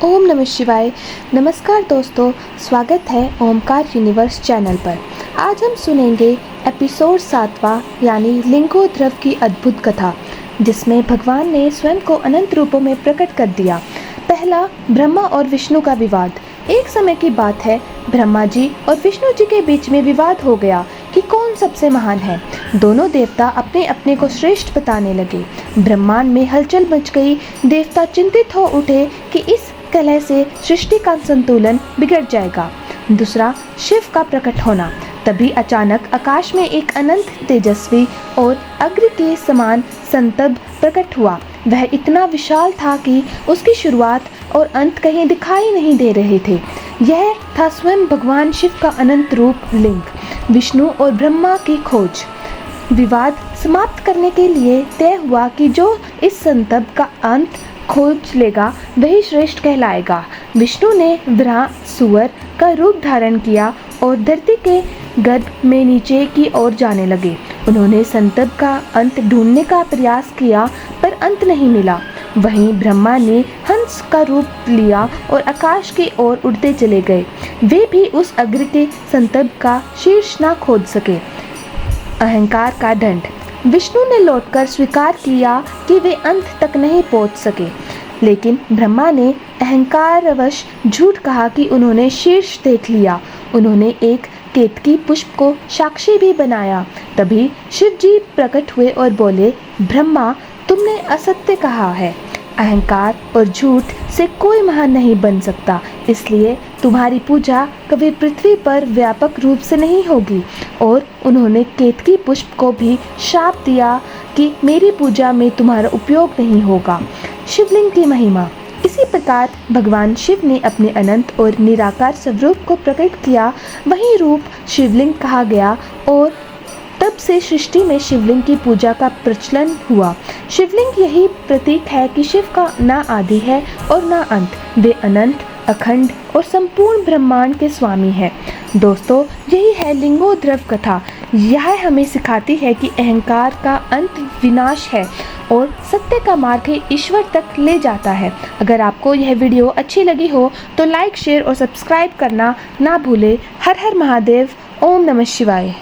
ओम नमः शिवाय। नमस्कार दोस्तों, स्वागत है ओमकार यूनिवर्स चैनल पर। आज हम सुनेंगे एपिसोड 7वां यानी लिंगोद्भव की अद्भुत कथा, जिसमें भगवान ने स्वयं को अनंत रूपों में प्रकट कर दिया। पहला, ब्रह्मा और विष्णु का विवाद। एक समय की बात है, ब्रह्मा जी और विष्णु जी के बीच में विवाद हो गया कि कौन सबसे महान है। दोनों देवता अपने अपने को श्रेष्ठ बताने लगे। ब्रह्मांड में हलचल मच गई। देवता चिंतित हो उठे कि इस कलह से सृष्टि का संतुलन बिगड़ जाएगा। दूसरा, शिव का प्रकट होना। तभी अचानक आकाश में एक अनंत तेजस्वी और अग्नि के समान संतब प्रकट हुआ। वह इतना विशाल था कि उसकी शुरुआत और अंत कहीं दिखाई नहीं दे रहे थे। यह था स्वयं भगवान शिव का अनंत रूप लिंग। विष्णु और ब्रह्मा की खोज। विवाद समाप्त करने के लिए तय हुआ कि जो इस संतब का अंत खोज लेगा वही श्रेष्ठ कहलाएगा। विष्णु ने वराह सुअर का रूप धारण किया और धरती के गर्भ में नीचे की ओर जाने लगे। उन्होंने संतब का अंत ढूंढने का प्रयास किया, पर अंत नहीं मिला। वहीं ब्रह्मा ने हंस का रूप लिया और आकाश की ओर उड़ते चले गए। वे भी उस अग्नि के संतब का शीर्ष न खोज सके। अहंकार का दंड। विष्णु ने लौटकर स्वीकार किया कि वे अंत तक नहीं पहुंच सके, लेकिन ब्रह्मा ने अहंकारवश झूठ कहा कि उन्होंने शीर्ष देख लिया। उन्होंने एक केतकी पुष्प को साक्षी भी बनाया। तभी शिव जी प्रकट हुए और बोले, ब्रह्मा, तुमने असत्य कहा है। अहंकार और झूठ से कोई महान नहीं बन सकता, इसलिए तुम्हारी पूजा कभी पृथ्वी पर व्यापक रूप से नहीं होगी। और उन्होंने केतकी पुष्प को भी शाप दिया कि मेरी पूजा में तुम्हारा उपयोग नहीं होगा। शिवलिंग की महिमा। इसी प्रकार भगवान शिव ने अपने अनंत और निराकार स्वरूप को प्रकट किया। वही रूप शिवलिंग कहा गया और तब से सृष्टि में शिवलिंग की पूजा का प्रचलन हुआ। शिवलिंग यही प्रतीक है कि शिव का ना आदि है और ना अंत। वे अनंत, अखंड और संपूर्ण ब्रह्मांड के स्वामी हैं। दोस्तों, यही है लिंगोद्भव कथा। यह हमें सिखाती है कि अहंकार का अंत विनाश है और सत्य का मार्ग ही ईश्वर तक ले जाता है। अगर आपको यह वीडियो अच्छी लगी हो तो लाइक, शेयर और सब्सक्राइब करना ना भूले। हर हर महादेव। ओम नमः शिवाय।